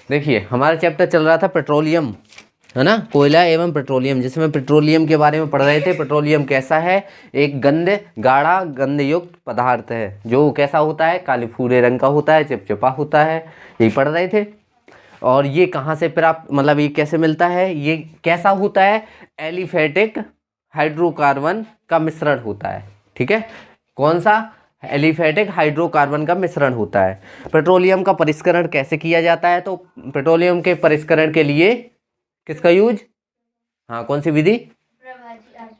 देखिए हमारा चैप्टर चल रहा था पेट्रोलियम, है ना, कोयला एवं पेट्रोलियम, जिसमें पेट्रोलियम के बारे में पढ़ रहे थे। पेट्रोलियम कैसा है, एक गंध गाढ़ा गंधयुक्त पदार्थ है जो कैसा होता है, काले भूरे रंग का होता है, चिपचिपा होता है, यही पढ़ रहे थे। और ये कहाँ से प्राप्त, मतलब ये कैसे मिलता है, ये कैसा होता है, एलिफेटिक हाइड्रोकार्बन का मिश्रण होता है। ठीक है, कौन सा, एलिफेटिक हाइड्रोकार्बन का मिश्रण होता है। पेट्रोलियम का परिष्करण कैसे किया जाता है, तो पेट्रोलियम के परिष्करण के लिए किसका यूज, हाँ कौन सी विधि,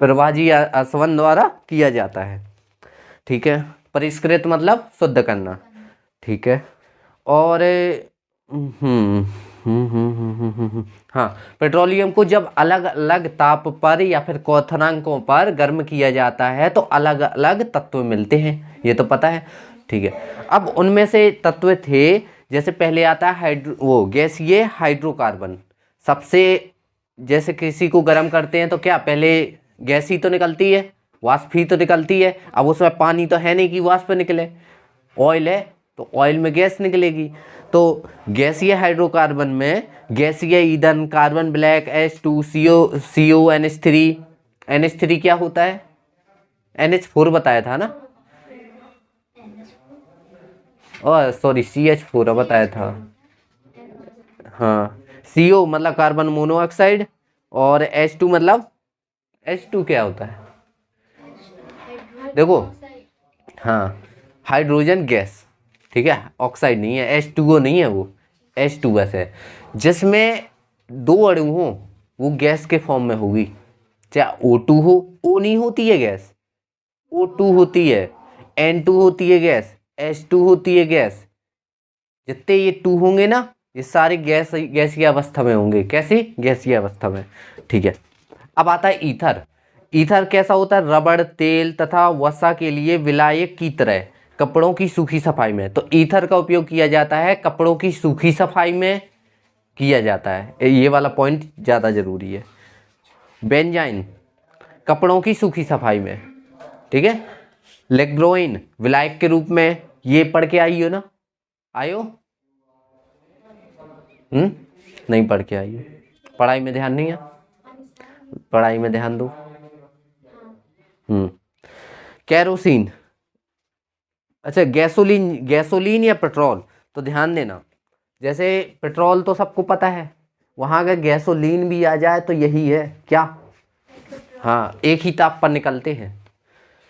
प्रभाजी आसवन द्वारा किया जाता है। ठीक है, परिष्कृत मतलब शुद्ध करना। ठीक है, और हाँ, पेट्रोलियम को जब अलग अलग ताप पर या फिर क्वथनांकों पर गर्म किया जाता है तो अलग अलग तत्व मिलते हैं, ये तो पता है। ठीक है, अब उनमें से तत्व थे, जैसे पहले आता है वो गैसीय हाइड्रोकार्बन। सबसे, जैसे किसी को गर्म करते हैं तो क्या पहले गैस ही तो निकलती है, वाष्प ही तो निकलती है। अब उसमें पानी तो है नहीं कि वाष्प निकले, ऑयल है तो ऑयल में गैस निकलेगी। तो गैसीय हाइड्रोकार्बन में गैसीय ईंधन carbon black H2CO NH3, NH3 क्या होता है, NH4 बताया था ना, और सॉरी CH4 बताया था। हाँ, CO मतलब कार्बन मोनोऑक्साइड, और H2 मतलब, H2 क्या होता है, देखो, हाँ हाइड्रोजन गैस। ठीक है, ऑक्साइड नहीं है, H2O नहीं है, वो H2 बस है। जिसमें दो अणु हो वो गैस के फॉर्म में होगी, चाहे O2 हो, O नहीं होती है गैस, O2 होती है, N2 होती है गैस, H2 होती है गैस। जितने ये 2 होंगे ना, ये सारे गैसीय अवस्था में होंगे। कैसी, गैसीय अवस्था में। ठीक है, अब आता है ईथर। ईथर कैसा होता है, रबड़, तेल तथा वसा के लिए विलायक की तरह कपड़ों की सूखी सफाई में। तो ईथर का उपयोग किया जाता है कपड़ों की सूखी सफाई में किया जाता है, ये वाला पॉइंट ज़्यादा जरूरी है। बेंजाइन कपड़ों की सूखी सफाई में। ठीक है, लेग्रोइन विलायक के रूप में, ये पढ़ के आई हो ना, आयो, नहीं पढ़ के आई हो, पढ़ाई में ध्यान नहीं है, पढ़ाई में ध्यान दो। कैरोसिन, अच्छा गैसोलीन, गैसोलीन या पेट्रोल, तो ध्यान देना, जैसे पेट्रोल तो सबको पता है, वहाँ अगर गैसोलीन भी आ जाए तो यही है क्या, हाँ एक ही ताप पर निकलते हैं।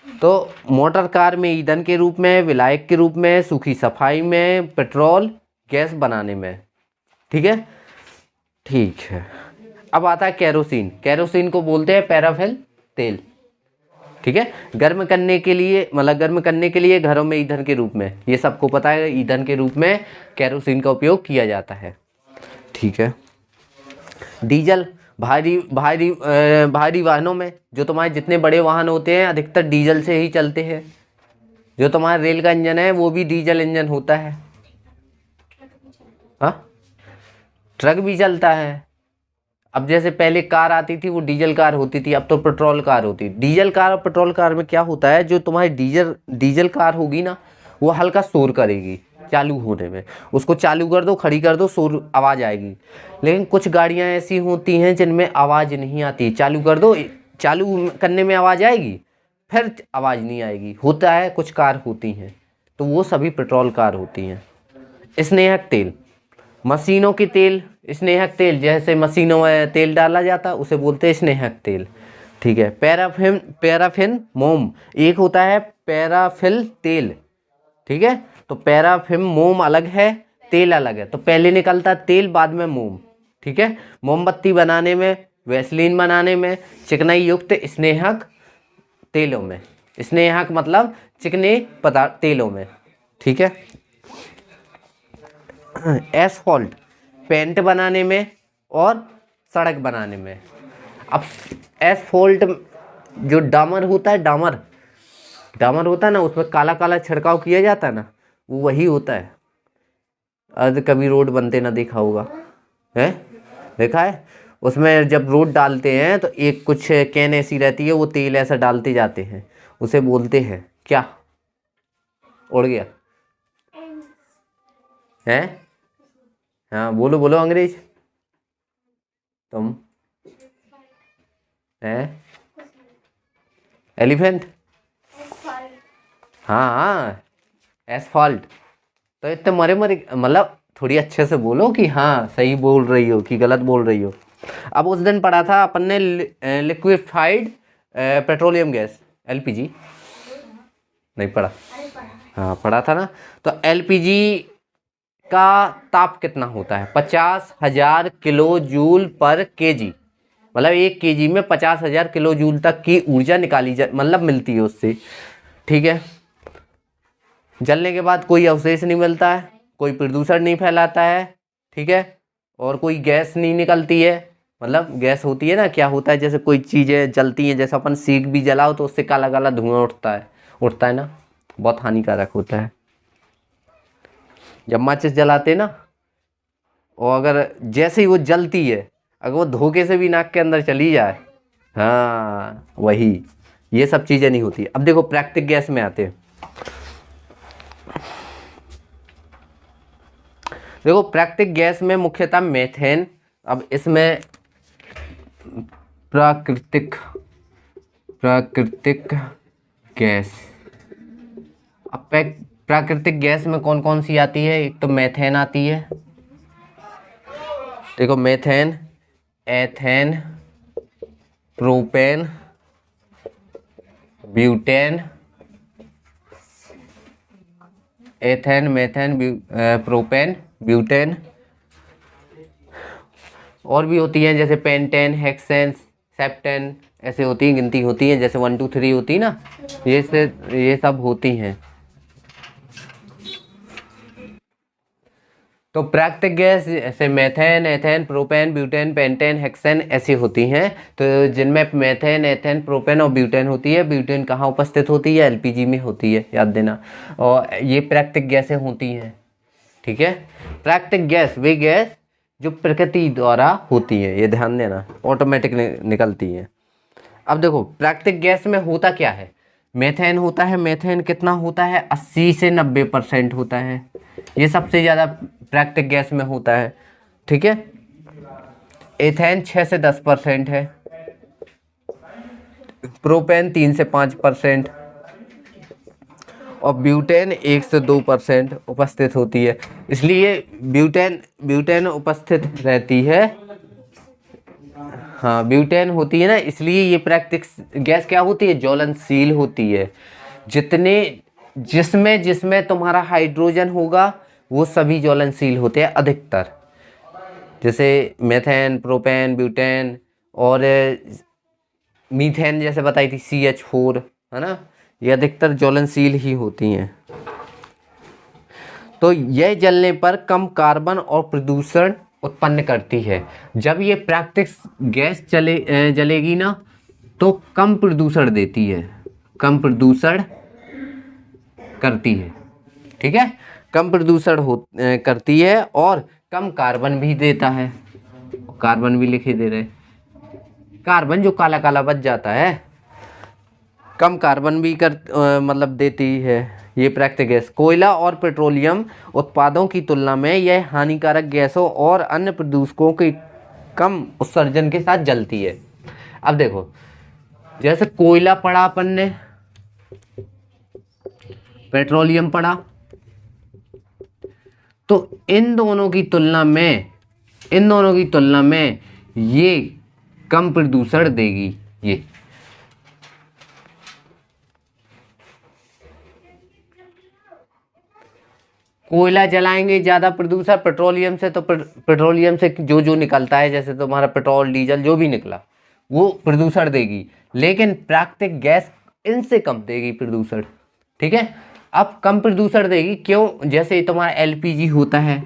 तो मोटर कार में ईंधन के रूप में, विलायक के रूप में, सूखी सफाई में, पेट्रोल गैस बनाने में। ठीक है, ठीक है। अब आता है कैरोसिन। कैरोसिन को बोलते हैं पैराफिन तेल। ठीक है, गर्म करने के लिए, मतलब गर्म करने के लिए घरों में ईंधन के रूप में, ये सबको पता है, ईंधन के रूप में कैरोसिन का उपयोग किया जाता है। ठीक है, डीजल, भारी भारी भारी वाहनों में, जो तुम्हारे जितने बड़े वाहन होते हैं अधिकतर डीजल से ही चलते हैं। जो तुम्हारा रेल का इंजन है वो भी डीजल इंजन होता है। हाँ, ट्रक भी चलता है। अब जैसे पहले कार आती थी वो डीजल कार होती थी, अब तो पेट्रोल कार होती है। डीजल कार और पेट्रोल कार में क्या होता है, जो तुम्हारी डीजल कार होगी ना, वो हल्का शोर करेगी चालू होने में, उसको चालू कर दो, खड़ी कर दो, शोर आवाज़ आएगी। लेकिन कुछ गाड़ियाँ ऐसी होती हैं जिनमें आवाज़ नहीं आती, चालू कर दो, चालू करने में आवाज़ आएगी, फिर आवाज़ नहीं आएगी, होता है कुछ कार होती हैं, तो वो सभी पेट्रोल कार होती हैं। स्नेहक तेल, मशीनों की तेल, स्नेहक तेल, जैसे मशीनों में तेल डाला जाता है उसे बोलते हैं स्नेहक तेल। ठीक है, पैराफिन, पैराफिन मोम, एक होता है पैराफिल तेल। ठीक है, तो पैराफिन मोम अलग है, तेल अलग है, तो पहले निकलता तेल, बाद में मोम। ठीक है, मोमबत्ती बनाने में, वैसलीन बनाने में, चिकनाई युक्त स्नेहक तेलों में, स्नेहक मतलब चिकने पदार्थ तेलों में। ठीक है, एसफॉल्ट पेंट बनाने में और सड़क बनाने में। अब एसफॉल्ट, जो डामर होता है, डामर डामर होता है ना, उसमें काला काला छिड़काव किया जाता है ना, वो वही होता है। आज कभी रोड बनते ना देखा होगा, है, देखा है, उसमें जब रोड डालते हैं तो एक कुछ कैन ऐसी रहती है, वो तेल ऐसा डालते जाते हैं, उसे बोलते हैं क्या, उड़ गया है, हाँ बोलो बोलो अंग्रेज। तुम है एलिफेंट। हाँ हाँ एसफॉल्ट। तो इतने मरे मरे मतलब थोड़ी अच्छे से बोलो कि हाँ सही बोल रही हो कि गलत बोल रही हो। अब उस दिन पढ़ा था अपन ने लिक्विफाइड पेट्रोलियम गैस एलपीजी। नहीं पढ़ा? हाँ पढ़ा था ना। तो एलपीजी का ताप कितना होता है? 50,000 किलो जूल पर केजी। मतलब 1 केजी में 50,000 किलो जूल तक की ऊर्जा निकाली जा मतलब मिलती है उससे। ठीक है। जलने के बाद कोई अवशेष नहीं मिलता है, कोई प्रदूषण नहीं फैलाता है। ठीक है। और कोई गैस नहीं निकलती है। मतलब गैस होती है ना, क्या होता है जैसे कोई चीज़ें जलती हैं, जैसे अपन सीख भी जलाओ तो उससे काला काला धुआं उठता है ना, बहुत हानिकारक होता है। जब माचिस जलाते ना, और अगर जैसे ही वो जलती है, अगर वो धोखे से भी नाक के अंदर चली जाए, हाँ वही, ये सब चीज़ें नहीं होती। अब देखो प्राकृतिक गैस में आते हैं। देखो प्राकृतिक गैस में मुख्यतः मेथेन। अब इसमें प्राकृतिक प्राकृतिक गैस, अब प्राकृतिक गैस में कौन कौन सी आती है? एक तो मेथेन आती है। देखो methane, ethane, propane, butane, ethane methane propane butane. और भी होती हैं जैसे पेंटेन, हेक्सेन, सेप्टेन, ऐसे होती हैं, गिनती होती हैं, जैसे 1 2 3 होती है ना, ये सब होती हैं। तो प्राकृतिक गैस जैसे methane, ethane, propane, butane, pentane, hexane ऐसी होती हैं। तो जिनमें मेथेन, एथेन, प्रोपेन और ब्यूटेन होती है। ब्यूटेन कहाँ उपस्थित होती है? एलपीजी में होती है, याद देना। और ये प्राकृतिक गैसें होती हैं। ठीक है। प्राकृतिक गैस वे गैस जो प्रकृति द्वारा होती है, ये ध्यान देना, ऑटोमेटिक निकलती है। अब देखो प्राकृतिक गैस में होता क्या है? मेथेन होता है। मेथेन कितना होता है? 80 से 90% होता है। ये सबसे ज़्यादा प्राकृतिक गैस में होता है। ठीक है। एथेन 6 से 10% है। प्रोपेन 3 से 5% और ब्यूटेन 1 से 2% उपस्थित होती है। इसलिए ब्यूटेन उपस्थित रहती है। हाँ ब्यूटेन होती है ना, इसलिए ये प्राकृतिक गैस क्या होती है? ज्वलनशील होती है। जिसमें जिसमें तुम्हारा हाइड्रोजन होगा वो सभी ज्वलनशील होते हैं अधिकतर। जैसे मेथेन, प्रोपेन, ब्यूटेन और मीथेन जैसे बताई थी CH4, है ना, ये अधिकतर ज्वलनशील ही होती हैं। तो यह जलने पर कम कार्बन और प्रदूषण उत्पन्न करती है। जब ये प्राकृतिक गैस जलेगी ना तो कम प्रदूषण देती है, कम प्रदूषण करती है। ठीक है। कम प्रदूषण करती है और कम कार्बन भी देता है। कार्बन भी लिखे दे रहे, कार्बन जो काला काला बच जाता है, कम कार्बन भी मतलब देती है ये प्राकृतिक गैस। कोयला और पेट्रोलियम उत्पादों की तुलना में यह हानिकारक गैसों और अन्य प्रदूषकों के कम उत्सर्जन के साथ जलती है। अब देखो जैसे कोयला पढ़ा अपन ने, पेट्रोलियम पढ़ा, तो इन दोनों की तुलना में ये कम प्रदूषण देगी। ये कोयला जलाएंगे ज़्यादा प्रदूषण, पेट्रोलियम से तो पेट्रोलियम से जो जो निकलता है, जैसे तुम्हारा पेट्रोल डीजल जो भी निकला वो प्रदूषण देगी, लेकिन प्राकृतिक गैस इनसे कम देगी प्रदूषण। ठीक है। अब कम प्रदूषण देगी क्यों? जैसे तुम्हारा एलपीजी होता है,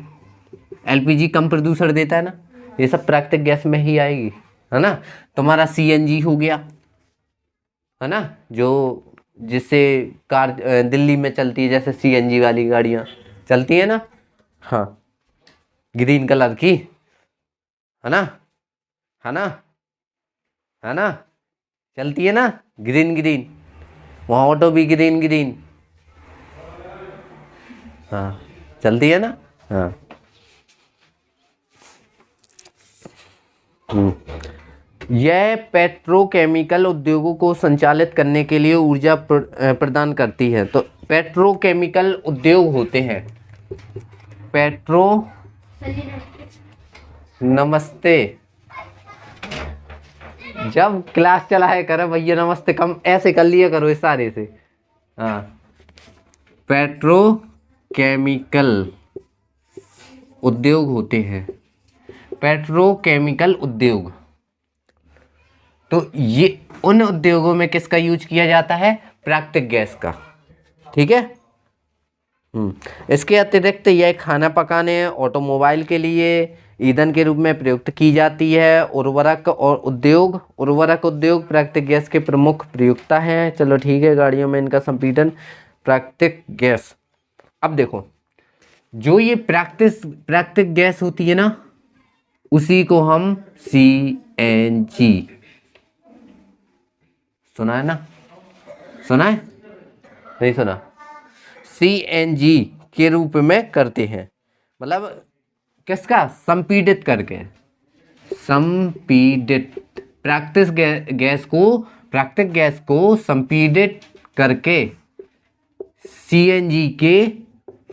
एलपीजी कम प्रदूषण देता है ना, ये सब प्राकृतिक गैस में ही आएगी, है ना। तुम्हारा सीएनजी हो गया, है ना, जो जिससे कार दिल्ली में चलती है, जैसे सीएनजी वाली गाड़ियाँ चलती है ना, हाँ ग्रीन कलर की, है ना, है ना, है ना, चलती है ना ग्रीन ग्रीन, वहाँ ऑटो भी ग्रीन ग्रीन, हाँ चलती है ना। हाँ यह पेट्रोकेमिकल उद्योगों को संचालित करने के लिए ऊर्जा प्रदान करती है। तो पेट्रोकेमिकल उद्योग होते हैं नमस्ते। जब क्लास चलाया करो भैया नमस्ते कम ऐसे कर लिया करो इशारे से। हाँ, पेट्रोकेमिकल उद्योग होते हैं, पेट्रोकेमिकल उद्योग। तो ये उन उद्योगों में किसका यूज किया जाता है? प्राकृतिक गैस का। ठीक है। इसके अतिरिक्त यह खाना पकाने, ऑटोमोबाइल के लिए ईंधन के रूप में प्रयुक्त की जाती है। उर्वरक उद्योग प्राकृतिक गैस के प्रमुख प्रयुक्ता हैं। चलो ठीक है, गाड़ियों में इनका संपीड़न प्राकृतिक गैस। अब देखो, जो ये प्राकृतिक गैस होती है ना, उसी को हम CNG, सुना है ना? सुना है? नहीं सुना? CNG के रूप में करते हैं। मतलब किसका? संपीड़ित करके, संपीड़ित प्राकृतिक गैस को संपीड़ित करके CNG के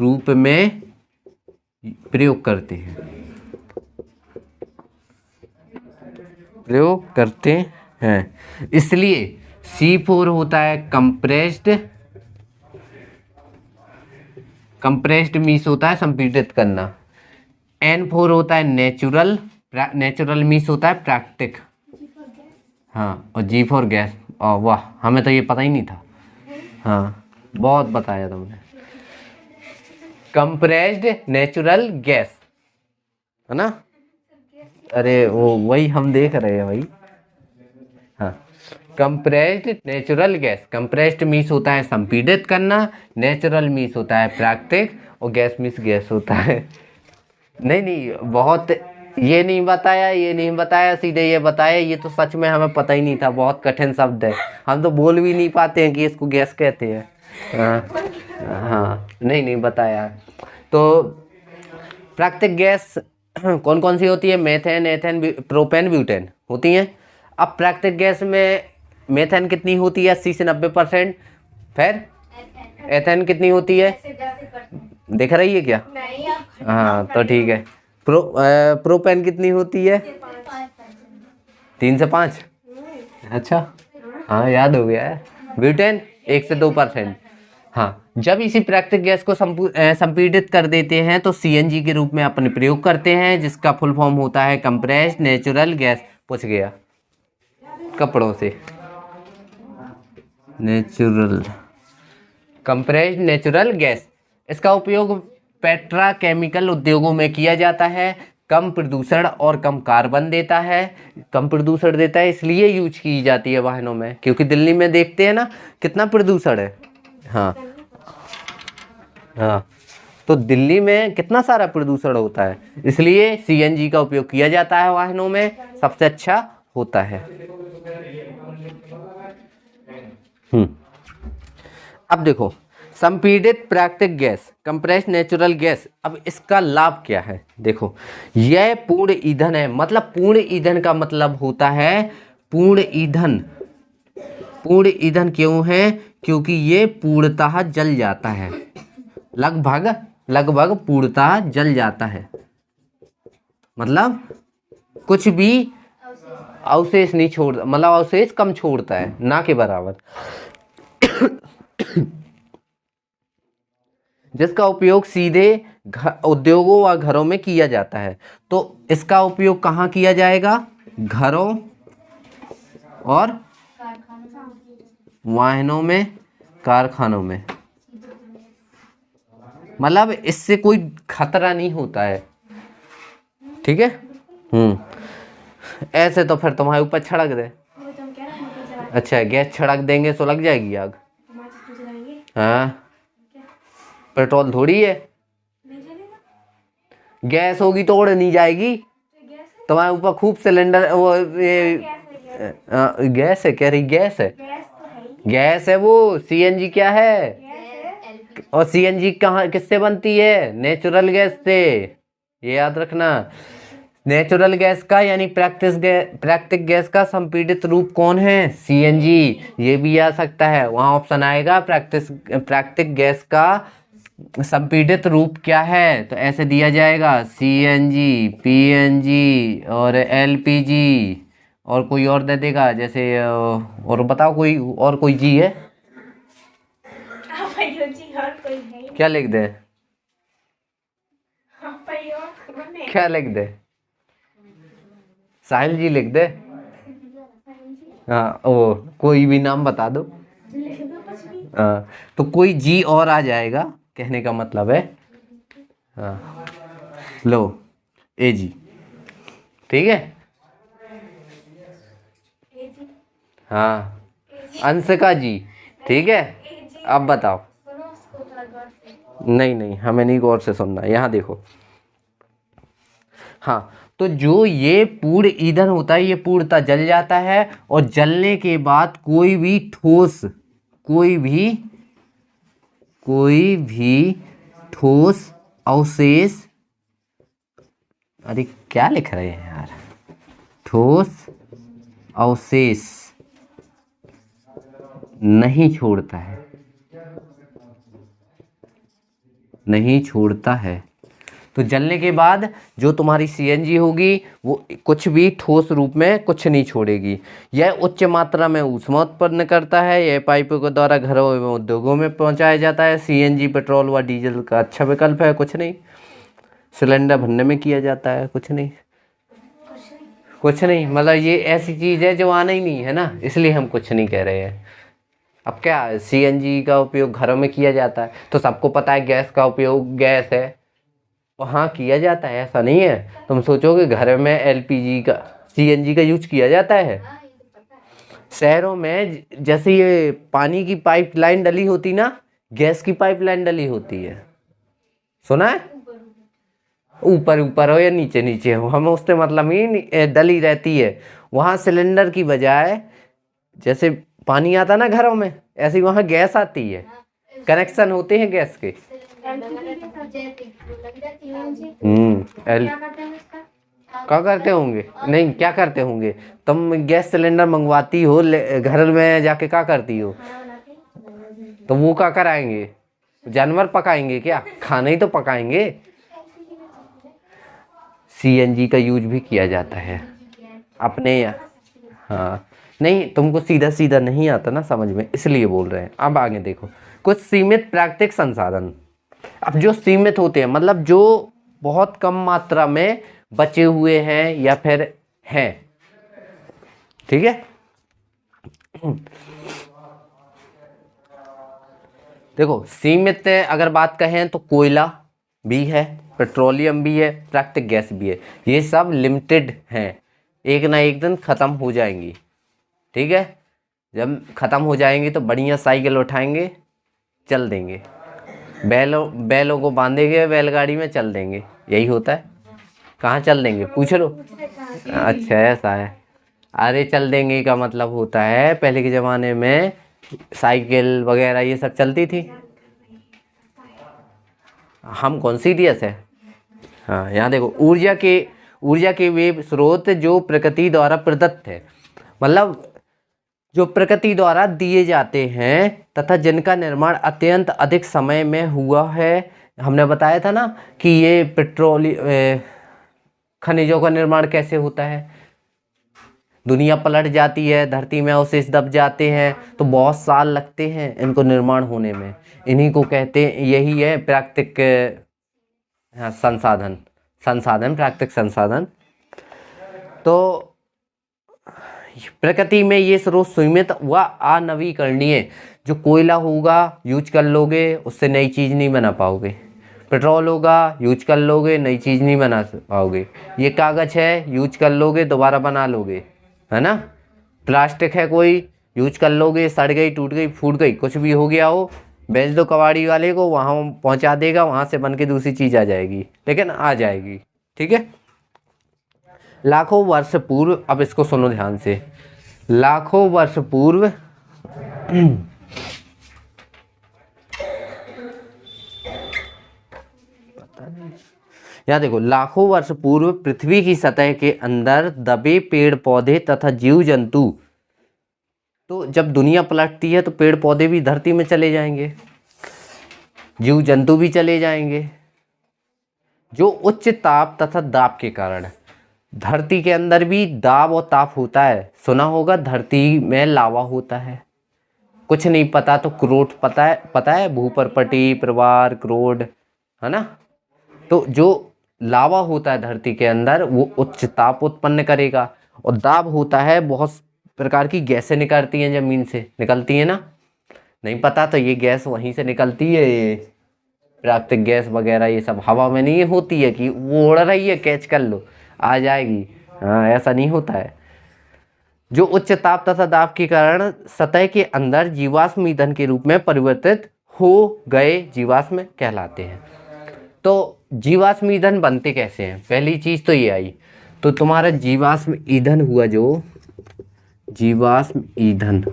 रूप में प्रयोग करते हैं। इसलिए C4 होता है कंप्रेस्ड मीन्स होता है संपीड़ित करना। N4 होता है नेचुरल मीन्स होता है प्राकृतिक। हाँ, और G4 गैस। वाह, हमें तो ये पता ही नहीं था। हाँ, बहुत बताया तुमने। कंप्रेस्ड नेचुरल गैस है ना? अरे वो वही हम देख रहे हैं भाई। हाँ, compressed natural gas. Compressed means होता है संपीड़ित करना, नेचुरल मीन्स होता है प्राकृतिक, और गैस मीन्स गैस होता है। नहीं, बहुत ये नहीं बताया, सीधे ये बताया। ये तो सच में हमें पता ही नहीं था, बहुत कठिन शब्द है, हम तो बोल भी नहीं पाते हैं कि इसको गैस कहते हैं। हाँ, नहीं बताया। तो प्राकृतिक गैस कौन कौन सी होती है? मेथेन, एथेन, प्रोपेन, ब्यूटेन होती हैं। अब प्राकृतिक गैस में मेथेन कितनी होती है? 80 से 90%। फिर एथेन कितनी होती है? दिख रही है क्या? हाँ, तो ठीक है। प्रोपेन कितनी होती है? 3 से 5। अच्छा, हाँ, याद हो गया है। ब्यूटेन 1 से 2%। हाँ, जब इसी प्राकृतिक गैस को संपीड़ित कर देते हैं तो CNG के रूप में अपने प्रयोग करते हैं, जिसका फुल फॉर्म होता है कंप्रेस्ड नेचुरल गैस। पूछ गया कपड़ों से। कंप्रेस्ड नेचुरल गैस, इसका उपयोग पेट्रोकेमिकल उद्योगों में किया जाता है। कम प्रदूषण और कम कार्बन देता है। कम प्रदूषण देता है इसलिए यूज की जाती है वाहनों में, क्योंकि दिल्ली में देखते हैं ना कितना प्रदूषण है। हाँ, तो दिल्ली में कितना सारा प्रदूषण होता है, इसलिए CNG का उपयोग किया जाता है वाहनों में, सबसे अच्छा होता है। अब देखो, संपीड़ित प्राकृतिक गैस, कंप्रेस्ड नेचुरल गैस। अब इसका लाभ क्या है? देखो, यह पूर्ण ईंधन है। मतलब पूर्ण ईंधन का मतलब होता है पूर्ण ईंधन। पूर्ण ईंधन क्यों है? क्योंकि ये पूर्णतः जल जाता है, लगभग पूर्णतः जल जाता है। मतलब कुछ भी अवशेष नहीं छोड़ता, मतलब अवशेष कम छोड़ता है, ना के बराबर। जिसका उपयोग सीधे उद्योगों व घरों में किया जाता है। तो इसका उपयोग कहाँ किया जाएगा? घरों और वाहनों में, कारखानों में। मतलब इससे कोई खतरा नहीं होता है। ठीक है। ऐसे तो फिर तुम्हारे ऊपर छिड़क दे। अच्छा, गैस छिड़क देंगे तो लग जाएगी आग। हाँ, पेट्रोल थोड़ी है, गैस होगी तो उड़ नहीं जाएगी। तुम्हारे ऊपर खूब सिलेंडर, वो ये गैस है, कह रही गैस है। गैस है वो। CNG क्या है? और CNG कहाँ किससे बनती है? नेचुरल गैस से, ये याद रखना। नेचुरल गैस का यानी प्राकृतिक गैस का संपीड़ित रूप कौन है? सीएनजी। ये भी आ सकता है, वहां ऑप्शन आएगा प्राकृतिक गैस का संपीड़ित रूप क्या है, तो ऐसे दिया जाएगा सीएनजी, पीएनजी और एलपीजी, और कोई और दे देगा जैसे और बताओ कोई और कोई जी है? क्या लिख दे? क्या लिख दे? साहिल जी लिख दे। हाँ, वो कोई भी नाम बता दो। हाँ, तो कोई जी और आ जाएगा, कहने का मतलब है। हाँ, लो ए जी, ठीक है। हाँ, अंशिका जी, ठीक है। अब बताओ। नहीं, हमें नहीं गौर से सुनना, यहाँ देखो। हाँ, तो जो ये पूर्ण ईंधन होता है, ये पूर्णतः जल जाता है, और जलने के बाद कोई भी ठोस अवशेष, अरे क्या लिख रहे हैं यार, ठोस अवशेष नहीं छोड़ता है। तो जलने के बाद जो तुम्हारी सीएनजी होगी वो कुछ भी ठोस रूप में कुछ नहीं छोड़ेगी। यह उच्च मात्रा में ऊष्मा उत्पन्न करता है। यह पाइपों के द्वारा घरों एवं उद्योगों में पहुंचाया जाता है। सीएनजी पेट्रोल व डीजल का अच्छा विकल्प है। कुछ नहीं। सिलेंडर भरने में किया जाता है। कुछ नहीं, मतलब ये ऐसी चीज़ है जो आना ही नहीं है ना, इसलिए हम कुछ नहीं कह रहे हैं। अब क्या, सीएनजी का उपयोग घरों में किया जाता है, तो सबको पता है गैस का उपयोग, गैस है वहाँ किया जाता है, ऐसा नहीं है। तुम सोचोगे घर में एलपीजी का, सीएनजी का यूज किया जाता है। शहरों में जैसे ये पानी की पाइपलाइन डली होती ना, गैस की पाइपलाइन डली होती है, सुना है? ऊपर हो या नीचे हो, हमें उससे मतलब ही डली रहती है। वहाँ सिलेंडर की बजाय जैसे पानी आता ना घरों में, ऐसे ही वहाँ गैस आती है, कनेक्शन होते हैं गैस के। क्या करते होंगे? नहीं, क्या करते होंगे? तुम गैस सिलेंडर मंगवाती हो घर में जाके, क्या करती हो? तो वो क्या कराएंगे? जानवर पकाएंगे क्या? खाना ही तो पकाएंगे। सीएनजी का यूज भी किया जाता है अपने यहाँ। हाँ, नहीं तुमको सीधा नहीं आता ना समझ में, इसलिए बोल रहे हैं। अब आगे देखो, कुछ सीमित प्राकृतिक संसाधन। अब जो सीमित होते हैं मतलब जो बहुत कम मात्रा में बचे हुए हैं या फिर हैं, ठीक है। देखो सीमित अगर बात कहें तो कोयला भी है, पेट्रोलियम भी है, प्राकृतिक गैस भी है। ये सब लिमिटेड हैं, एक ना एक दिन ख़त्म हो जाएंगी, ठीक है। जब ख़त्म हो जाएंगी तो बढ़िया साइकिल उठाएंगे, चल देंगे, बैलों को बांधेंगे, बैलगाड़ी में चल देंगे। यही होता है। कहाँ चल देंगे पूछ लो। अच्छा ऐसा है। अरे चल देंगे का मतलब होता है पहले के ज़माने में साइकिल वगैरह ये सब चलती थी। हम कौन सीरियस है। हाँ, यहाँ देखो, ऊर्जा के वे स्रोत जो प्रकृति द्वारा प्रदत्त है, मतलब जो प्रकृति द्वारा दिए जाते हैं तथा जिनका निर्माण अत्यंत अधिक समय में हुआ है। हमने बताया था ना कि ये खनिजों का निर्माण कैसे होता है। दुनिया पलट जाती है, धरती में अवशेष दब जाते हैं, तो बहुत साल लगते हैं इनको निर्माण होने में। इन्हीं को कहते हैं, यही है प्राकृतिक संसाधन, प्राकृतिक संसाधन। तो प्रकृति में ये स्रोत सीमित व अनवीकरणीय। जो कोयला होगा यूज कर लोगे, उससे नई चीज़ नहीं बना पाओगे। पेट्रोल होगा यूज कर लोगे, नई चीज़ नहीं बना पाओगे। ये कागज़ है यूज कर लोगे, दोबारा बना लोगे, है ना। प्लास्टिक है कोई यूज कर लोगे, सड़ गई, टूट गई, फूट गई, कुछ भी हो गया हो, बेच दो कबाड़ी वाले को, वहाँ पहुँचा देगा, वहाँ से बन के दूसरी चीज़ आ जाएगी, लेकिन आ जाएगी, ठीक है। लाखों वर्ष पूर्व, अब इसको सुनो ध्यान से, लाखों वर्ष पूर्व पता नहीं, यहाँ देखो, लाखों वर्ष पूर्व पृथ्वी की सतह के अंदर दबे पेड़ पौधे तथा जीव जंतु, तो जब दुनिया पलटती है तो पेड़ पौधे भी धरती में चले जाएंगे, जीव जंतु भी चले जाएंगे, जो उच्च ताप तथा दाब के कारण। धरती के अंदर भी दाब और ताप होता है, सुना होगा धरती में लावा होता है। कुछ नहीं पता तो क्रोड पता है भूपर्पटी, प्रवार, क्रोड, है ना। तो जो लावा होता है धरती के अंदर वो उच्च ताप उत्पन्न करेगा, और दाब होता है बहुत प्रकार की गैसें निकलती हैं, जमीन से निकलती है ना। नहीं पता तो ये गैस वहीं से निकलती है, ये प्राकृतिक गैस वगैरह, ये सब हवा में नहीं होती है कि वो उड़ रही है कैच कर लो आ जाएगी, हाँ ऐसा नहीं होता है। जो उच्च ताप तथा दाब के कारण सतह के अंदर जीवाश्म ईंधन के रूप में परिवर्तित हो गए जीवाश्म कहलाते हैं। तो जीवाश्म ईंधन बनते कैसे हैं, पहली चीज तो ये आई। तो तुम्हारा जीवाश्म ईंधन हुआ, जो जीवाश्म ईंधन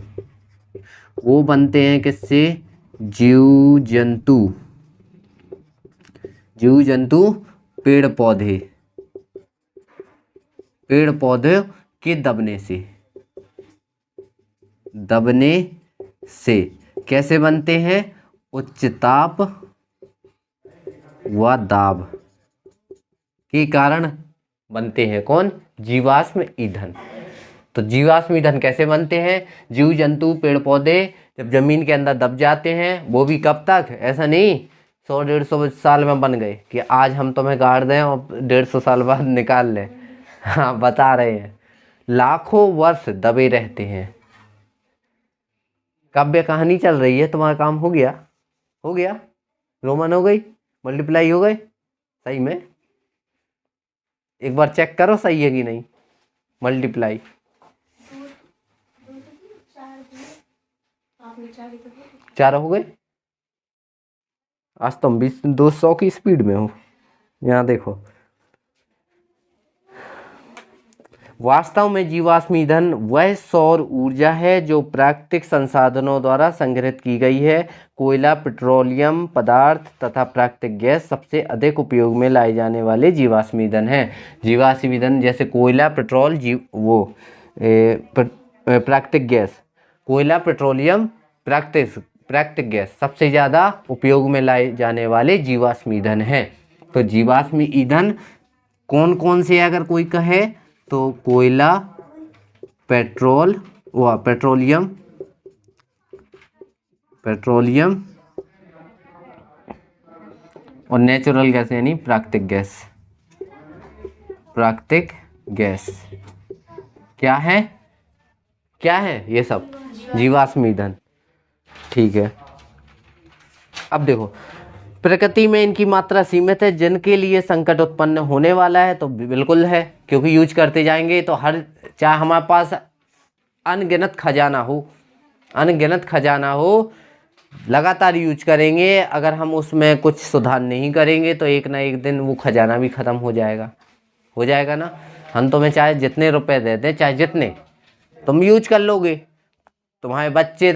वो बनते हैं किससे, जीव जंतु, पेड़ पौधे के दबने से कैसे बनते हैं, उच्च ताप व दाब के कारण बनते हैं। कौन, जीवाश्म ईंधन। तो जीवाश्म ईंधन कैसे बनते हैं, जीव जंतु पेड़ पौधे जब जमीन के अंदर दब जाते हैं, वो भी कब तक, ऐसा नहीं 100-150 साल में बन गए कि आज हम तुम्हें गाड़ दें और 150 साल बाद निकाल लें, हाँ बता रहे हैं, लाखों वर्ष दबे रहते हैं। काव्य कहानी चल रही है, तुम्हारा काम हो गया, रोमन हो गई, मल्टीप्लाई हो गए सही में, एक बार चेक करो सही है कि नहीं, मल्टीप्लाई। चार हो गए, आज तुम भी 200 की स्पीड में हो। यहाँ देखो, वास्तव में जीवाश्म ईंधन वह सौर ऊर्जा है जो प्राकृतिक संसाधनों द्वारा संग्रहित की गई है। कोयला, पेट्रोलियम पदार्थ तथा प्राकृतिक गैस सबसे अधिक उपयोग में लाए जाने वाले जीवाश्म ईंधन हैं। जीवाश्म ईंधन जैसे कोयला, पेट्रोल, प्राकृतिक गैस, कोयला, पेट्रोलियम, प्राकृतिक गैस सबसे ज़्यादा उपयोग में लाए जाने वाले जीवाश्म ईंधन हैं। तो जीवाश्म ईंधन कौन कौन से, अगर कोई कहे तो कोयला, पेट्रोलियम और नेचुरल गैस यानी प्राकृतिक गैस। क्या है ये सब जीवाश्म ईंधन, ठीक है। अब देखो, प्रकृति में इनकी मात्रा सीमित है, जिनके लिए संकट उत्पन्न होने वाला है तो बिल्कुल है, क्योंकि यूज करते जाएंगे तो चाहे हमारे पास अनगिनत खजाना हो, लगातार यूज करेंगे, अगर हम उसमें कुछ सुधार नहीं करेंगे तो एक ना एक दिन वो खजाना भी खत्म हो जाएगा ना। हम तुम्हें चाहे जितने रुपए दे दें, चाहे जितने, तुम यूज कर लोगे, तुम्हारे बच्चे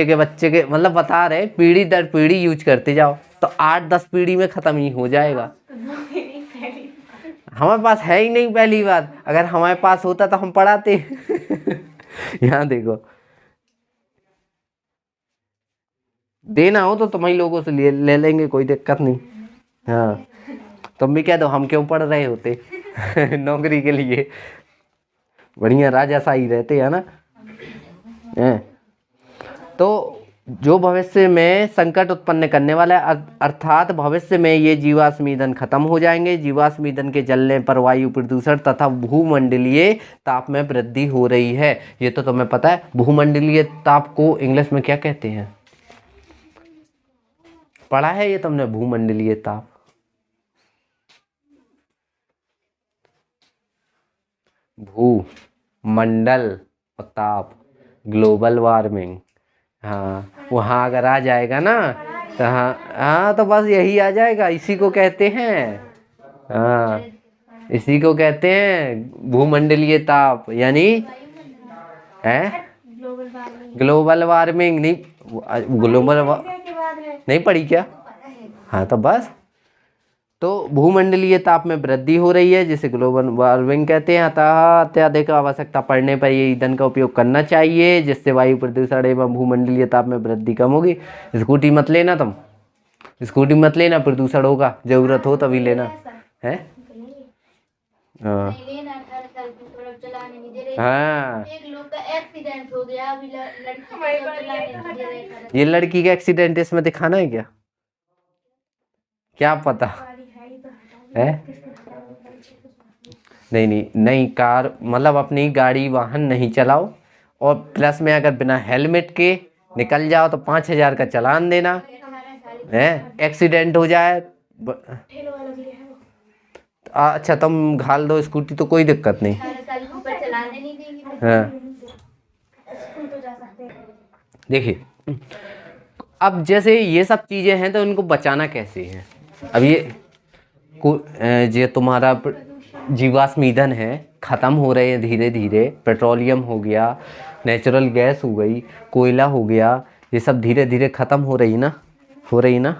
के बच्चे के, मतलब बता रहे, पीढ़ी दर पीढ़ी यूज करते जाओ तो 8-10 पीढ़ी में खत्म ही हो जाएगा। हमारे पास है ही नहीं पहली बात, अगर हमारे पास होता तो हम पढ़ाते। यहाँ देखो, देना हो तो तुम्हारी लोगों से ले लेंगे, कोई दिक्कत नहीं। हाँ तुम भी कह दो हम क्यों पढ़ रहे होते। नौकरी के लिए बढ़िया राजाशाही रहते है ना। तो जो भविष्य में संकट उत्पन्न करने वाला है, अर्थात भविष्य में ये जीवाश्म ईंधन खत्म हो जाएंगे। जीवाश्म ईंधन के जलने पर वायु प्रदूषण तथा भूमंडलीय ताप में वृद्धि हो रही है। ये तो तुम्हें पता है। भूमंडलीय ताप को इंग्लिश में क्या कहते हैं, पढ़ा है ये तुमने, भूमंडलीय ताप। भूमंडल और ताप, ग्लोबल वार्मिंग। हाँ वहाँ अगर आ जाएगा ना तो हाँ तो बस यही आ जाएगा, इसी को कहते हैं, हाँ इसी को कहते हैं भूमंडलीय ताप, यानी है ग्लोबल वार्मिंग। नहीं पढ़ी क्या? हाँ तो बस तो भूमंडलीय ताप में वृद्धि हो रही है जिसे ग्लोबल वार्मिंग कहते हैं। अतः अत्यधिक आवश्यकता पड़ने पर ये ईंधन का उपयोग करना चाहिए जिससे वायु प्रदूषण एवं भूमंडलीय ताप में वृद्धि कम होगी। स्कूटी मत लेना, तुम स्कूटी मत लेना, प्रदूषण होगा, जरूरत हो तभी लेना है। हाँ हाँ, एक लोग का एक्सीडेंट हो गया, अभी लड़की को चलाने नहीं दे रहे थे। ये लड़की का एक्सीडेंट इसमें दिखाना है क्या? क्या पता है? नहीं नहीं नहीं, कार मतलब अपनी गाड़ी वाहन नहीं चलाओ, और प्लस में अगर बिना हेलमेट के निकल जाओ तो 5,000 का चालान देना है। एक्सीडेंट हो जाए अच्छा तुम घाल दो स्कूटी तो कोई दिक्कत नहीं। हाँ देखिए, अब जैसे ये सब चीज़ें हैं तो इनको बचाना कैसे है। अब ये तुम्हारा जीवाश्म ईंधन है, ख़त्म हो रहे हैं धीरे धीरे। पेट्रोलियम हो गया, नेचुरल गैस हो गई, कोयला हो गया, ये सब धीरे धीरे ख़त्म हो रही ना।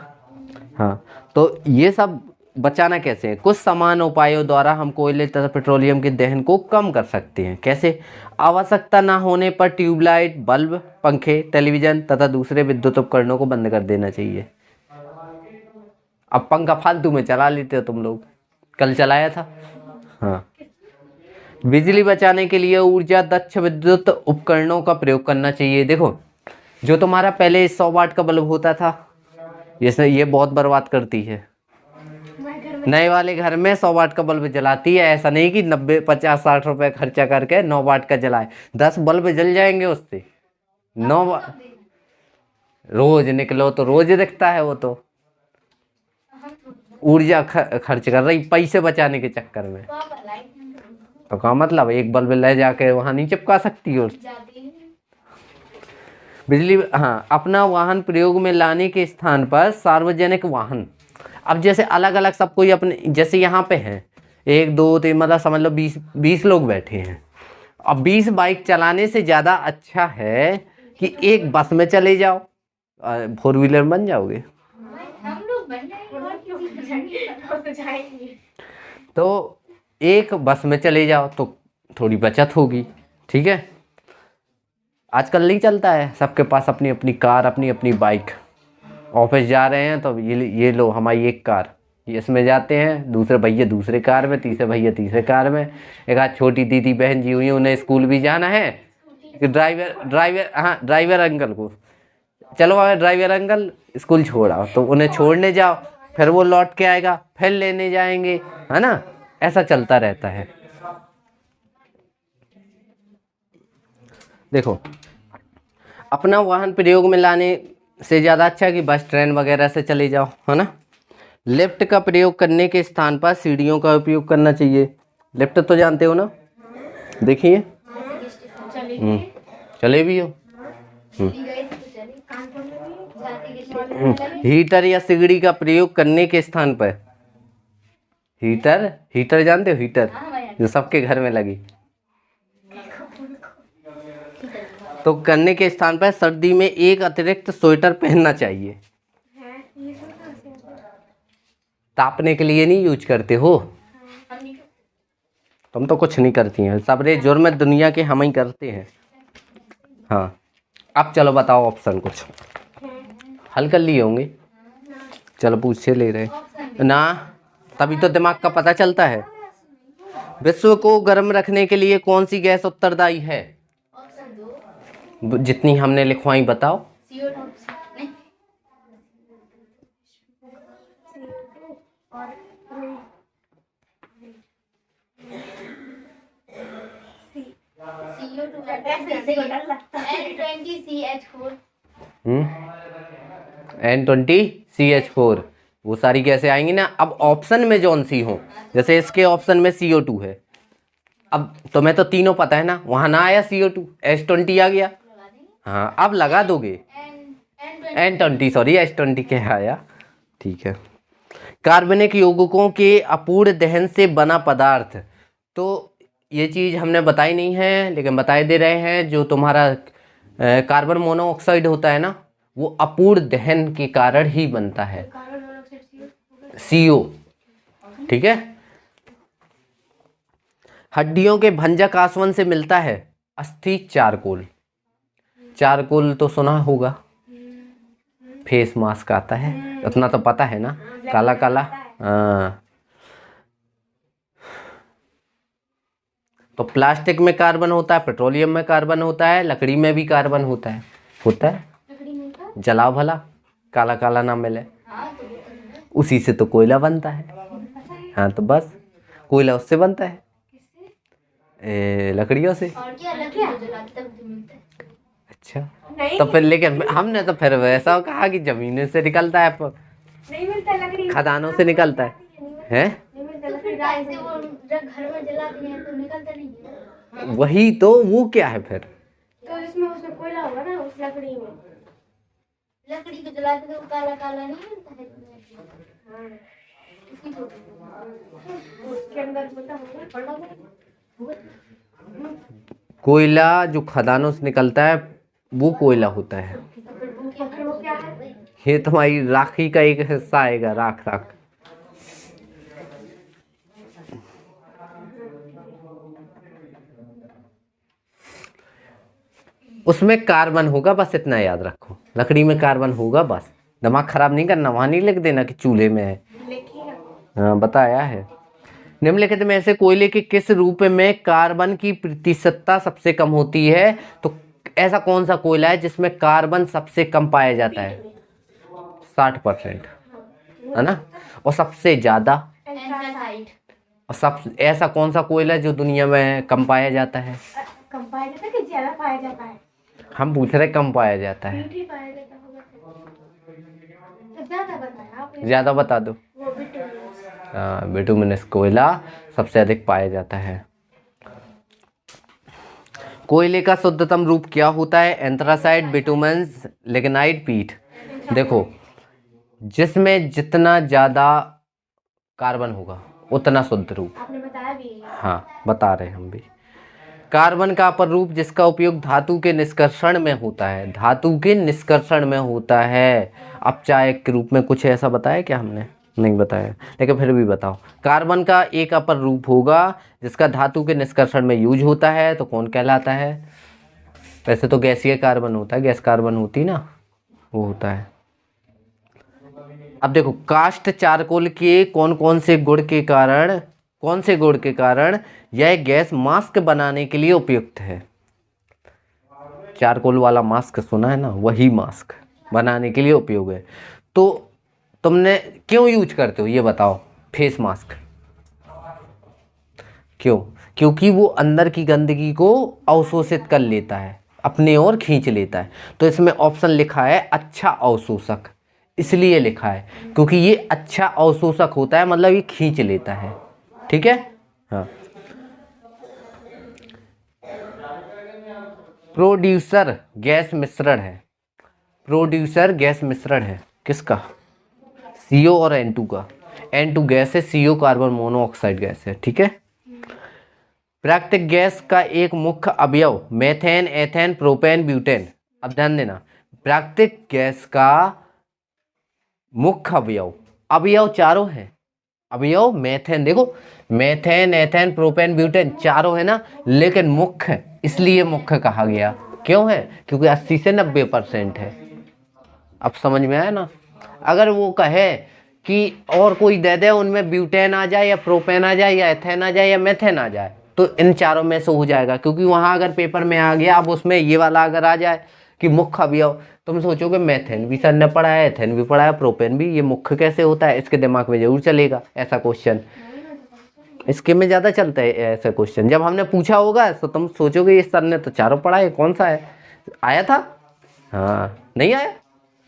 हाँ, तो ये सब बचाना कैसे है? कुछ समान उपायों द्वारा हम कोयले तथा पेट्रोलियम के दहन को कम कर सकते हैं। कैसे? आवश्यकता ना होने पर ट्यूबलाइट, बल्ब, पंखे, टेलीविज़न तथा दूसरे विद्युत उपकरणों को बंद कर देना चाहिए। अब पंखा फालतू में चला लेते हो तुम लोग, कल चलाया था। हाँ, बिजली बचाने के लिए ऊर्जा दक्ष विद्युत उपकरणों का प्रयोग करना चाहिए। देखो, जो तुम्हारा पहले 100 वाट का बल्ब होता था, ये बहुत बर्बाद करती है। नए वाले घर में 100 वाट का बल्ब जलाती है। ऐसा नहीं कि 90, 50, 60 रुपए खर्चा करके 9 वाट का जलाए, 10 बल्ब जल जाएंगे उससे। 9 रोज निकलो तो रोज दिखता है वो, तो ऊर्जा खर्च कर रही पैसे बचाने के चक्कर में। तो क्या मतलब, एक बल्ब ले जाके वहां नहीं चिपका सकती हो बिजली। हाँ, अपना वाहन प्रयोग में लाने के स्थान पर सार्वजनिक वाहन। अब जैसे अलग अलग सब कोई अपने, जैसे यहाँ पे हैं 1 2 3 मतलब समझ लो 20 लोग बैठे हैं। अब 20 बाइक चलाने से ज़्यादा अच्छा है कि एक बस में चले जाओ, 4 व्हीलर बन जाओगे। हम लोग बन जाएंगे। तो एक बस में चले जाओ तो थोड़ी बचत होगी। ठीक है, आजकल नहीं चलता है, सबके पास अपनी अपनी कार, अपनी अपनी बाइक। ऑफिस जा रहे हैं तो ये लो हमारी एक कार, इसमें जाते हैं, दूसरे भैया दूसरे कार में, तीसरे भैया तीसरे कार में। एक आध छोटी दीदी बहन जी हुई, उन्हें स्कूल भी जाना है, ड्राइवर अंकल को, चलो ड्राइवर अंकल स्कूल छोड़ाओ, तो उन्हें छोड़ने जाओ, फिर वो लौट के आएगा, फिर लेने जाएंगे, है ना। ऐसा चलता रहता है। देखो, अपना वाहन प्रयोग में लाने से ज़्यादा अच्छा है कि बस ट्रेन वगैरह से चले जाओ, है ना। लिफ्ट का प्रयोग करने के स्थान पर सीढ़ियों का उपयोग करना चाहिए। लिफ्ट तो जानते हो ना, देखिए चले भी हो। हीटर या सिगड़ी का प्रयोग करने के स्थान पर, हीटर जानते हो, हीटर जो सबके घर में लगी, तो करने के स्थान पर सर्दी में एक अतिरिक्त स्वेटर पहनना चाहिए। तापने के लिए नहीं यूज करते हो तुम, तो कुछ नहीं करती हैं, सबरे जुर्म दुनिया के हम ही करते हैं। हाँ, अब चलो बताओ ऑप्शन कुछ हल कर लिए होंगे, चलो पूछे ले रहे ना, तभी तो दिमाग का पता चलता है। विश्व को गर्म रखने के लिए कौन सी गैस उत्तरदायी है? जितनी हमने लिखवाई बताओ। N20CH4, वो सारी गैसें आएंगी ना। अब ऑप्शन में जौन सी हो, जैसे इसके ऑप्शन में CO2 है, अब तुम्हें तो तीनों पता है ना, वहां ना आया CO2, H20 आ गया। हाँ, अब लगा दोगे N20, सॉरी H20 क्या आया, ठीक है। कार्बनिक यौगिकों के अपूर्ण दहन से बना पदार्थ, तो ये चीज़ हमने बताई नहीं है लेकिन बताए दे रहे हैं। जो तुम्हारा कार्बन मोनोऑक्साइड होता है ना, वो अपूर्ण दहन के कारण ही बनता है। CO ठीक है। हड्डियों के भंजक आसवन से मिलता है अस्थि चारकोल। चारकोल तो सुना होगा, फेस मास्क आता है, उतना तो पता है ना, काला काला। हाँ, तो प्लास्टिक में कार्बन होता है, पेट्रोलियम में कार्बन होता है, लकड़ी में भी कार्बन होता है। लकड़ी में का? जलाओ भला, काला काला ना मिले। हाँ, तो उसी से तो कोयला बनता है। हाँ तो बस कोयला उससे बनता है, लकड़ियों से। और क्या लकड़ी को जलाते तब तो मिलता है। अच्छा, तो फिर लेकिन हमने तो फिर वैसा कहा कि जमीन से निकलता है, नहीं मिलता लकड़ी, खदानों से निकलता है, हैं? नहीं मिलता तो लकड़ी। फिर कैसे वो जब घर में जलाते हैं तो निकलता नहीं है? वही तो, वो क्या है फिर? तो उसमें कोयला होगा ना उस लकड़ी में। लकड़ी को जलाते तो काला काला नहीं मिलता है इसमें? हाँ, इसी को उसके अंदर होता होगा। पड़ा हुआ। कोयला जो खदानों से निकलता है वो कोयला होता है। तो फिर वो क्या है? ये तुम्हारी राखी का एक हिस्सा आएगा, राख राख। उसमें कार्बन होगा, बस इतना याद रखो, लकड़ी में कार्बन होगा बस। दिमाग खराब नहीं करना, वहां नहीं लिख देना कि चूल्हे में है। लिखिएगा। हाँ बताया है। निम्नलिखित में से कोयले के किस रूप में कार्बन की प्रतिशतता सबसे कम होती है? तो ऐसा कौन सा कोयला है जिसमें कार्बन सबसे कम पाया जाता है? 60%, है ना। और सबसे ज्यादा, एंथ्रासाइट। और सब ऐसा कौन सा कोयला है जो दुनिया में कम पाया जाता है? कम पाया जाता है कि ज्यादा पाया जाता है? हम पूछ रहे कम पाया जाता है। मीठी पाया जाता होगा तो ज्यादा बताया आपने। ज्यादा बता दो। वो बिटुमिनस। हाँ, बिटुमिनस कोयला सबसे अधिक पाया जाता है। कोयले का शुद्धतम रूप क्या होता है? एंथ्रासाइट, बिटुमेंस, लिग्नाइट, पीट। देखो, जिसमें जितना ज्यादा कार्बन होगा उतना शुद्ध रूप। आपने बताया भी है। हाँ बता रहे हम भी। कार्बन का अपर रूप जिसका उपयोग धातु के निष्कर्षण में होता है, धातु के निष्कर्षण में होता है। अपचायक के रूप में कुछ ऐसा बताया क्या हमने? नहीं बताया, लेकिन फिर भी बताओ। कार्बन का एक अपर रूप होगा जिसका धातु के निष्कर्षण में यूज होता है, तो कौन कहलाता है? वैसे तो गैसीय कार्बन होता है, गैस कार्बन होती ना, वो होता है। अब देखो, काष्ठ चारकोल के कौन कौन से गुण के कारण यह गैस मास्क बनाने के लिए उपयुक्त है? चारकोल वाला मास्क सुना है ना, वही मास्क बनाने के लिए उपयोग है। तो तुमने क्यों यूज करते हो ये बताओ, फेस मास्क? क्यों? क्योंकि वो अंदर की गंदगी को अवशोषित कर लेता है, अपने ओर खींच लेता है। तो इसमें ऑप्शन लिखा है अच्छा अवशोषक, इसलिए लिखा है क्योंकि ये अच्छा अवशोषक होता है, मतलब ये खींच लेता है। ठीक है। हाँ। प्रोड्यूसर गैस मिश्रण है, प्रोड्यूसर गैस मिश्रण है किसका? CO और N2 का। N2 गैस है, CO कार्बन मोनोऑक्साइड गैस है। ठीक है। प्राकृतिक गैस का एक मुख्य अवयव मेथेन, एथेन, प्रोपेन, ब्यूटेन। अब ध्यान देना, प्राकृतिक गैस का मुख्य अवयव चारों हैं। अवयव मेथेन, देखो मेथेन, एथेन, प्रोपेन, ब्यूटेन चारों है ना, लेकिन मुख्य इसलिए मुख्य कहा गया, क्यों है? क्योंकि 80 से 90% है। अब समझ में आया ना। अगर वो कहे कि और कोई दे दे, उनमें ब्यूटेन आ जाए या प्रोपेन आ जाए या एथेन आ जाए या मेथेन आ जाए, तो इन चारों में से हो जाएगा। क्योंकि वहां अगर पेपर में आ गया, अब उसमें ये वाला अगर आ जाए कि मुख्य अवयव, तुम सोचोगे मेथेन भी सर ने पढ़ा है, एथेन भी पढ़ा है, प्रोपेन भी, ये मुख्य कैसे होता है? इसके दिमाग में जरूर चलेगा ऐसा क्वेश्चन। इसके में ज्यादा चलता है ऐसा क्वेश्चन। जब हमने पूछा होगा तो तुम सोचोगे ये सर ने तो चारों पढ़ा है, कौन सा है? आया था? हाँ, नहीं आया?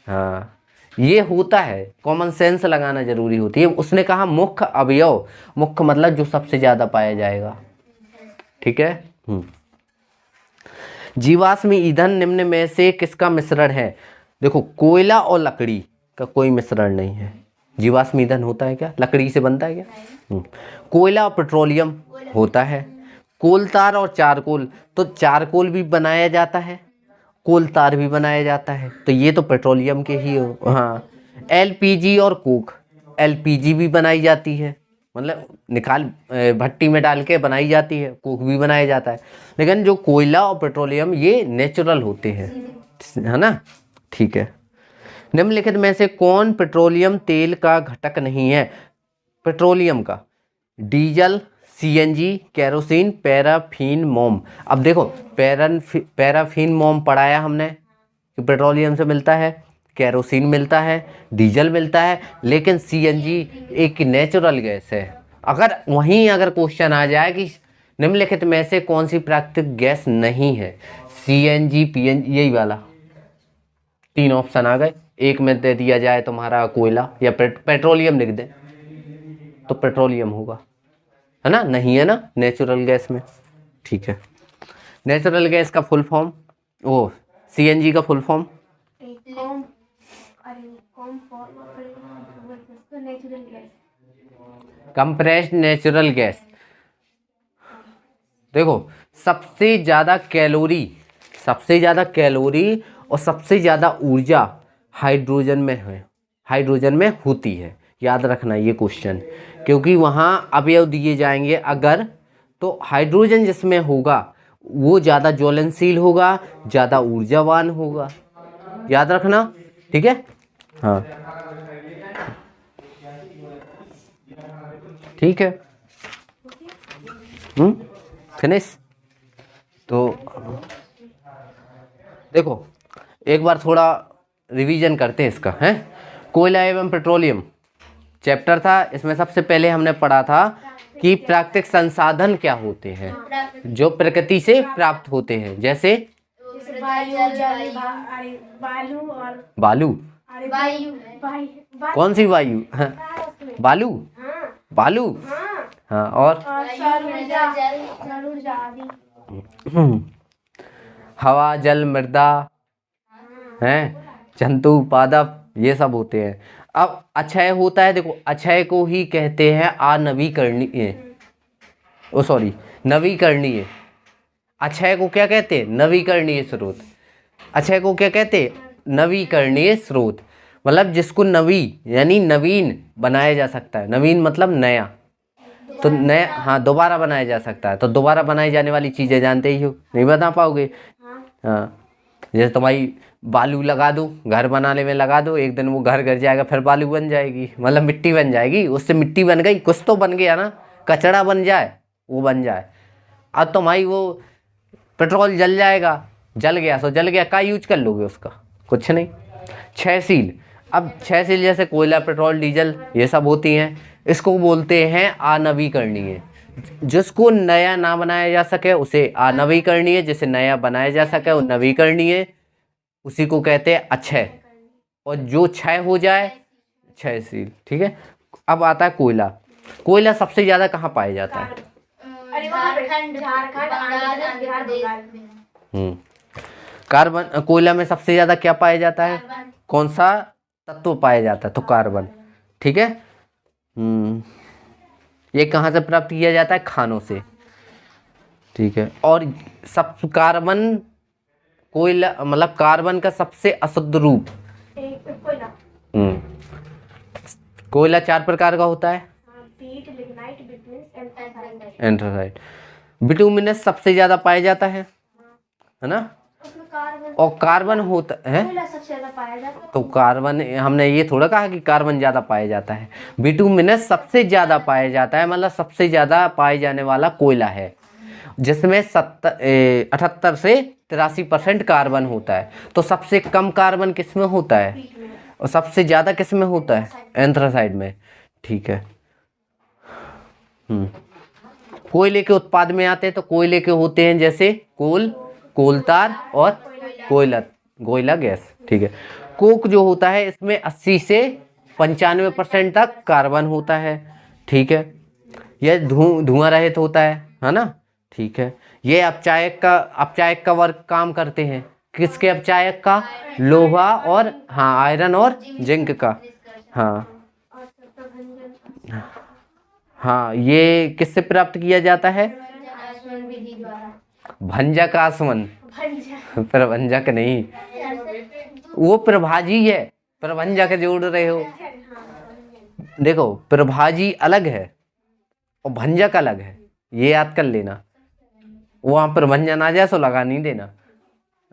हाँ, ये होता है, कॉमन सेंस लगाना जरूरी होती है। उसने कहा मुख्य अवयव, मुख्य मतलब जो सबसे ज्यादा पाया जाएगा। ठीक है। जीवाश्म ईंधन निम्न में से किसका मिश्रण है? देखो, कोयला और लकड़ी का कोई मिश्रण नहीं है। जीवाश्म ईंधन होता है क्या? लकड़ी से बनता है क्या? कोयला और पेट्रोलियम होता है। कोलतार और चारकोल, तो चारकोल भी बनाया जाता है, कोलतार भी बनाया जाता है, तो ये तो पेट्रोलियम के ही हो। हाँ। LPG और कोक, LPG भी बनाई जाती है, मतलब निकाल भट्टी में डाल के बनाई जाती है, कोक भी बनाया जाता है। लेकिन जो कोयला और पेट्रोलियम ये नेचुरल होते हैं, है ना। ठीक है, निम्नलिखित में से कौन पेट्रोलियम तेल का घटक नहीं है? पेट्रोलियम का डीजल, सीएनजी, केरोसिन, पैराफिन मोम। अब देखो पैराफिन मोम पढ़ाया हमने कि पेट्रोलियम से मिलता है, केरोसिन मिलता है, डीजल मिलता है, लेकिन सीएनजी एक नेचुरल गैस है। अगर क्वेश्चन आ जाए कि निम्नलिखित में से कौन सी प्राकृतिक गैस नहीं है, सीएनजी, पीएनजी, यही वाला 3 ऑप्शन आ गए। एक में दे दिया जाए तुम्हारा कोयला या पेट्रोलियम लिख दे तो पेट्रोलियम होगा, है ना, नहीं है ना नेचुरल गैस में। ठीक है, नेचुरल गैस का फुल फॉर्म, वो सीएनजी का full form compressed natural gas. देखो सबसे ज़्यादा कैलोरी और सबसे ज़्यादा ऊर्जा हाइड्रोजन में होती है। याद रखना ये क्वेश्चन, क्योंकि वहाँ अवयव दिए जाएंगे अगर, तो हाइड्रोजन जिसमें होगा वो ज़्यादा ज्वलनशील होगा, ज़्यादा ऊर्जावान होगा। याद रखना, ठीक है। हाँ ठीक है, फिनिश। तो देखो एक बार थोड़ा रिवीजन करते हैं इसका, है। कोयला एवं पेट्रोलियम चैप्टर था, इसमें सबसे पहले हमने पढ़ा था कि प्राकृतिक संसाधन क्या होते हैं जो प्रकृति से प्राप्त होते हैं, जैसे बालू, कौन सी वायु? बालू, हाँ, और हवा, जल, मृदा, हैं, जंतु, पादप, ये सब होते हैं। अब अक्षय होता है, देखो अक्षय को ही कहते हैं नवीकरणीय। अक्षय को क्या कहते हैं? नवीकरणीय स्रोत। अक्षय को क्या कहते हैं? नवीकरणीय स्रोत। मतलब जिसको यानी नवीन बनाया जा सकता है। नवीन मतलब नया, तो नया, हाँ, दोबारा बनाया जा सकता है। तो दोबारा बनाई जाने वाली चीज़ें जानते ही हो, नहीं बता पाओगे। हाँ, जैसे तुम्हारी बालू लगा दो, घर बनाने में लगा दो, एक दिन वो घर गिर जाएगा, फिर बालू बन जाएगी, मतलब मिट्टी बन जाएगी। उससे मिट्टी बन गई, कुछ तो बन गया ना, कचरा बन जाए, वो बन जाए। अब तुम्हारी वो पेट्रोल जल जाएगा, जल गया सो जल गया, क्या यूज कर लोगे उसका? कुछ नहीं। क्षयशील, अब क्षयशील जैसे कोयला, पेट्रोल, डीजल, ये सब होती हैं, इसको बोलते हैं अनवीकरणीय। जिसको नया ना बनाया जा सके उसे अनवीकरणीय, जिसे नया बनाया जा सके वो नवीकरणीय, उसी को कहते हैं अक्षय। और जो क्षय हो जाए क्षयशील। ठीक है, अब आता है कोयला। कोयला सबसे ज्यादा कहाँ पाया जाता है? कार्बन। कोयला में सबसे ज्यादा क्या पाया जाता है? कौन सा तत्व पाया जाता है? तो कार्बन। ठीक है, ये कहाँ से प्राप्त किया जाता है? खानों से। ठीक है, और सब कार्बन, कोयला मतलब कार्बन का सबसे अशुद्ध रूप कोयला 4 प्रकार का होता है। एंथ्रासाइट, बिटुमिनस सबसे ज्यादा पाया जाता है ना। और कार्बन होता है, तो कार्बन, हमने ये थोड़ा कहा कि कार्बन ज्यादा पाया जाता है। बिटुमिनस सबसे ज्यादा पाया जाता है, मतलब सबसे ज्यादा पाए जाने वाला कोयला है, जिसमें 78 से 83% कार्बन होता है। तो सबसे कम कार्बन किस में होता है और सबसे ज्यादा किस में होता है? एंथ्रासाइड में। ठीक है, कोयले के उत्पाद में आते हैं, तो कोयले के होते हैं जैसे कोलतार और कोयला गैस। ठीक है, कोक जो होता है इसमें 80 से 95% तक कार्बन होता है। ठीक है, यह धुआं रहित होता है ना। ठीक है, ये अपचायक का वर्क काम करते हैं। किसके अपचायक का? लोहा और, हाँ, आयरन और जिंक का। हाँ, ये किससे प्राप्त किया जाता है? भंजक आसवन, प्रभंजक नहीं, वो प्रभाजी है, प्रभंजक जोड़ रहे हो। देखो प्रभाजी अलग है, और भंजक अलग है, ये याद कर लेना। वहाँ पर भंजन आ जाए तो लगा नहीं देना,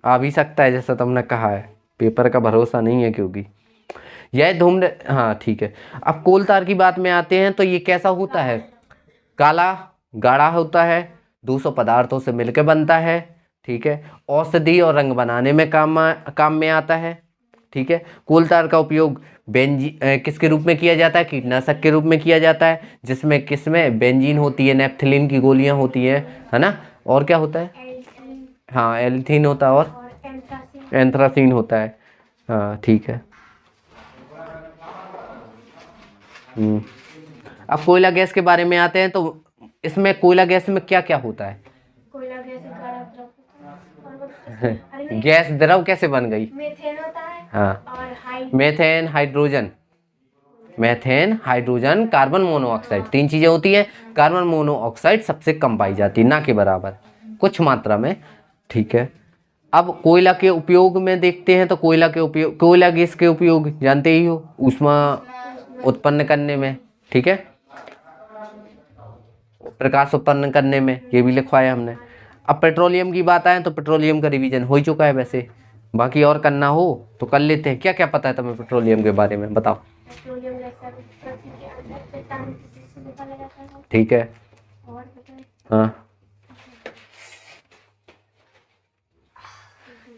आ भी सकता है जैसा तुमने कहा है, पेपर का भरोसा नहीं है क्योंकि यह धूम्र। हाँ ठीक है। अब कोल तार की बात में आते हैं तो ये कैसा होता है, काला गाढ़ा होता है, 200 पदार्थों से मिलकर बनता है, ठीक है। औषधि और रंग बनाने में काम में आता है, ठीक है। कोल तार का उपयोग किसके रूप में किया जाता है, कीटनाशक के रूप में किया जाता है, जिसमें किसमें बेंजीन होती है, नेप्थलीन की गोलियां होती हैं, है ना। और क्या होता है, हाँ एल्थीन होता है और एंथ्रासीन होता है, हाँ ठीक है। अब कोयला गैस के बारे में आते हैं तो इसमें कोयला गैस में क्या क्या होता है, कोयला गैस काला द्रव होता है और गैस द्रव कैसे बन गई, मीथेन होता है हाँ और मेथेन हाइड्रोजन कार्बन मोनोऑक्साइड, 3 चीजें होती हैं। कार्बन मोनोऑक्साइड सबसे कम पाई जाती है, ना के बराबर, कुछ मात्रा में, ठीक है। अब कोयला के उपयोग में देखते हैं तो कोयला गैस के उपयोग जानते ही हो, ऊष्मा उत्पन्न करने में, ठीक है, प्रकाश उत्पन्न करने में, ये भी लिखवाया हमने। अब पेट्रोलियम की बात आए तो पेट्रोलियम का रिवीजन हो ही चुका है वैसे, बाकी और करना हो तो कर लेते हैं। क्या क्या पता है तुम्हें पेट्रोलियम के बारे में, बताओ। पेट्रोलियम गैस पृथ्वी के अंदर से पानी से निकाला जाता है। ठीक है, और बताएं, हाँ।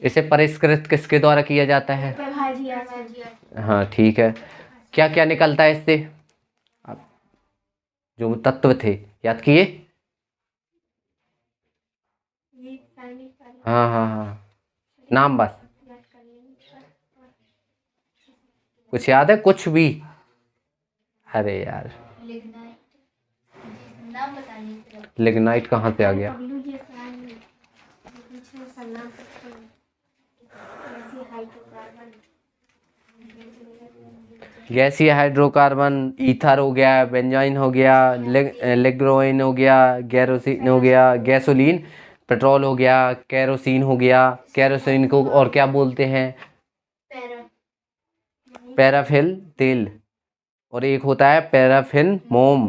इसे परिष्कृत किसके द्वारा किया जाता है, हाँ ठीक है। क्या क्या निकलता है इससे, जो तत्व थे याद किए, ये साइनिक वाले हाँ हाँ हाँ, नाम बस याद कर लेंगे। कुछ याद है कुछ भी, अरे यार लिग्नाइट, नाम बताइए। लिग्नाइट कहाँ से आ गया, पगलू ये साइन पीछे सन्नाम करते हैं। ऐसी हाइड्रोकार्बन गैसीय हाइड्रोकार्बन, ईथर हो गया, बेंजाइन हो गया, लेग्रोइन हो गया, गैरोसिन हो गया, गैसोलीन, पेट्रोल हो गया, केरोसिन हो गया। केरोसिन को और क्या बोलते हैं, पैराफिन तेल, और एक होता है पैराफिन मोम,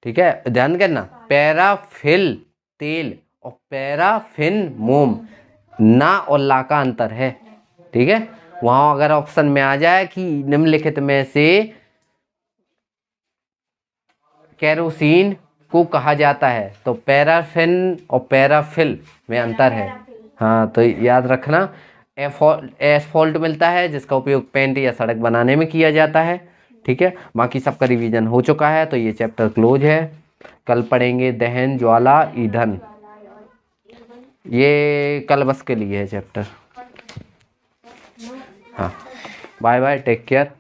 ठीक है, ध्यान करना, पैराफिन तेल और पैराफिन मोम, ना और ला का अंतर है, ठीक है। वहां अगर ऑप्शन में आ जाए कि निम्नलिखित में से केरोसिन को कहा जाता है तो पैराफिन और पैराफिल में अंतर है, हाँ तो याद रखना। एस्फॉल्ट मिलता है जिसका उपयोग पेंट या सड़क बनाने में किया जाता है, ठीक है। बाकी सबका रिवीजन हो चुका है तो ये चैप्टर क्लोज है। कल पढ़ेंगे दहन ज्वाला ईंधन, ये कल बस के लिए है चैप्टर। हाँ बाय बाय, टेक केयर।